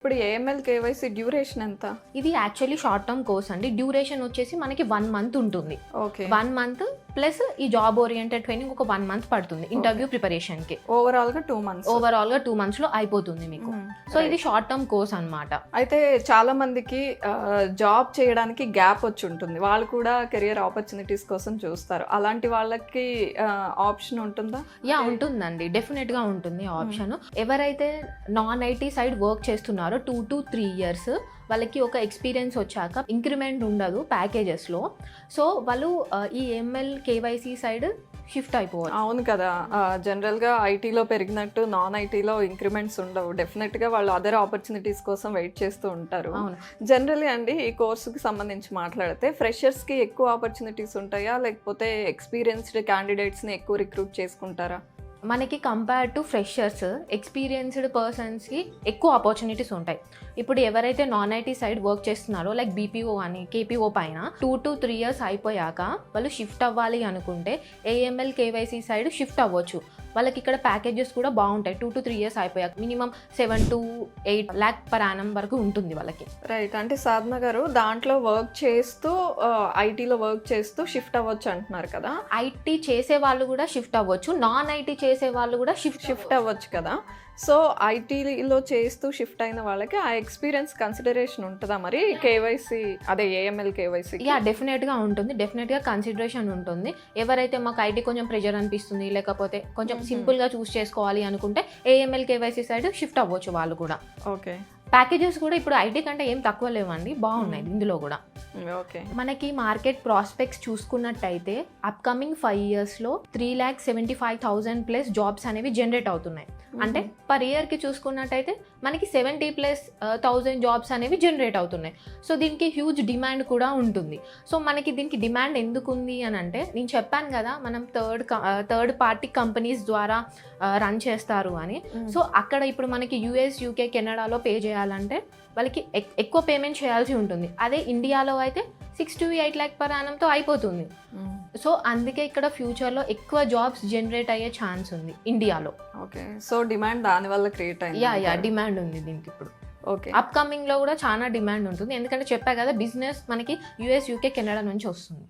ఇప్పుడు AML KYC duration ఎంత? ఇది యాక్చువల్లీ షార్ట్ టర్మ్ కోర్స్ అండి. డ్యూరేషన్ వచ్చేసి మనకి 1 మంత్ ఉంటుంది. ఓకే. 1 మంత్ ప్లస్ ఈ జాబ్ ఓరియంటెడ్ ట్రైనింగ్ ఒక 1 మంత్ పడుతుంది ఇంటర్వ్యూ ప్రిపరేషన్ కి. ఓవరాల్ గా 2 months. ఓవరాల్ గా 2 months లో అయిపోతుంది మీకు. సో ఇది షార్ట్ టర్మ్ కోర్స్ అన్నమాట. అయితే చాలా మందికి జాబ్ చేయడానికి గ్యాప్ వచ్చి ఉంటుంది, వాళ్ళు కూడా కెరియర్ ఆపర్చునిటీస్ కోసం చూస్తారు. అలాంటి వాళ్ళకి ఆప్షన్ ఉంటుందా? యా ఉంటుందండి, డెఫినెట్ గా ఉంటుంది ఆప్షన్. ఎవరైతే నాన్ ఐటీ సైడ్ వర్క్ చేస్తున్నారో 2 to 3 years వాళ్ళకి ఒక ఎక్స్పీరియన్స్ వచ్చాక ఇంక్రిమెంట్ ఉండదు ప్యాకేజెస్లో. సో వాళ్ళు ఈ ఎంఎల్ కేవైసీ సైడ్ షిఫ్ట్ అయిపోవాలి. అవును కదా, జనరల్గా ఐటీలో పెరిగినట్టు నాన్ ఐటీలో ఇంక్రిమెంట్స్ ఉండవు. డెఫినెట్గా వాళ్ళు అదర్ ఆపర్చునిటీస్ కోసం వెయిట్ చేస్తూ ఉంటారు. అవును. జనరల్లీ అండి ఈ కోర్సుకి సంబంధించి మాట్లాడితే ఫ్రెషర్స్కి ఎక్కువ ఆపర్చునిటీస్ ఉంటాయా, లేకపోతే ఎక్స్పీరియన్స్డ్ క్యాండిడేట్స్ని ఎక్కువ రిక్రూట్ చేసుకుంటారా? మనకి కంపేర్ టు ఫ్రెషర్స్ ఎక్స్పీరియన్స్డ్ పర్సన్స్కి ఎక్కువ ఆపర్చునిటీస్ ఉంటాయి. ఇప్పుడు ఎవరైతే నాన్ ఐటీ సైడ్ వర్క్ చేస్తున్నారో లైక్ బీపీఓ అని కేపీఓ పైన 2 to 3 years అయిపోయాక వాళ్ళు షిఫ్ట్ అవ్వాలి అనుకుంటే ఏఎంఎల్ కేవైసీ సైడ్ షిఫ్ట్ అవ్వచ్చు. వాళ్ళకి ఇక్కడ ప్యాకేజెస్ కూడా బాగుంటాయి. 2 to 3 years అయిపోయాక minimum 7 to 8 lakh per annum వరకు ఉంటుంది వాళ్ళకి. రైట్. అంటే సాధన గారు దాంట్లో వర్క్ చేస్తూ ఐటీలో వర్క్ చేస్తూ షిఫ్ట్ అవ్వచ్చు అంటున్నారు కదా. ఐటీ చేసే వాళ్ళు కూడా షిఫ్ట్ అవ్వచ్చు, నాన్ ఐటీ చేసే వాళ్ళు కూడా షిఫ్ట్ అవ్వచ్చు కదా. సో ఐటీలో చేస్తూ షిఫ్ట్ అయిన వాళ్ళకి ఆ ఎక్స్పీరియన్స్ కన్సిడరేషన్ ఉంటుందా మరి కేవైసీ అదే ఏఎంఎల్ కేవైసీ? యా డెఫినెట్గా ఉంటుంది, డెఫినెట్గా కన్సిడరేషన్ ఉంటుంది. ఎవరైతే మాకు ఐటీ కొంచెం ప్రెజర్ అనిపిస్తుంది, లేకపోతే కొంచెం సింపుల్గా చూస్ చేసుకోవాలి అనుకుంటే ఏఎంఎల్ కేవైసీ సైడ్ షిఫ్ట్ అవ్వచ్చు వాళ్ళు కూడా. ఓకే. ప్యాకేజెస్ కూడా ఇప్పుడు ఐటీ కంటే ఏం తక్కువ లేవండి, బాగున్నాయి ఇందులో కూడా. ఓకే. మనకి మార్కెట్ ప్రాస్పెక్ట్స్ చూసుకున్నట్టయితే అప్కమింగ్ 5 yearsలో 3,75,000 ప్లస్ జాబ్స్ అనేవి జనరేట్ అవుతున్నాయి. అంటే పర్ ఇయర్కి చూసుకున్నట్టయితే మనకి 70,000+ జాబ్స్ అనేవి జనరేట్ అవుతున్నాయి. సో దీనికి హ్యూజ్ డిమాండ్ కూడా ఉంటుంది. సో మనకి దీనికి డిమాండ్ ఎందుకు ఉంది అని అంటే, నేను చెప్పాను కదా మనం థర్డ్ పార్టీ కంపెనీస్ ద్వారా రన్ చేస్తారు అని. సో అక్కడ ఇప్పుడు మనకి యూఎస్, యూకే, కెనడాలో పే చేయాలంటే వాళ్ళకి ఎక్కువ పేమెంట్ చేయాల్సి ఉంటుంది. అదే ఇండియాలో అయితే 6 to 8 lakh per annumతో అయిపోతుంది. సో అందుకే ఇక్కడ ఫ్యూచర్లో ఎక్కువ జాబ్స్ జనరేట్ అయ్యే ఛాన్స్ ఉంది ఇండియాలో. ఓకే. సో డిమాండ్ దానివల్ల క్రియేట్ అయింది. యా డిమాండ్ ఉంది దీనికి ఇప్పుడు. ఓకే. అప్కమింగ్లో కూడా చాలా డిమాండ్ ఉంటుంది, ఎందుకంటే చెప్పా కదా బిజినెస్ మనకి యూఎస్, యూకే, కెనడా నుంచి వస్తుంది.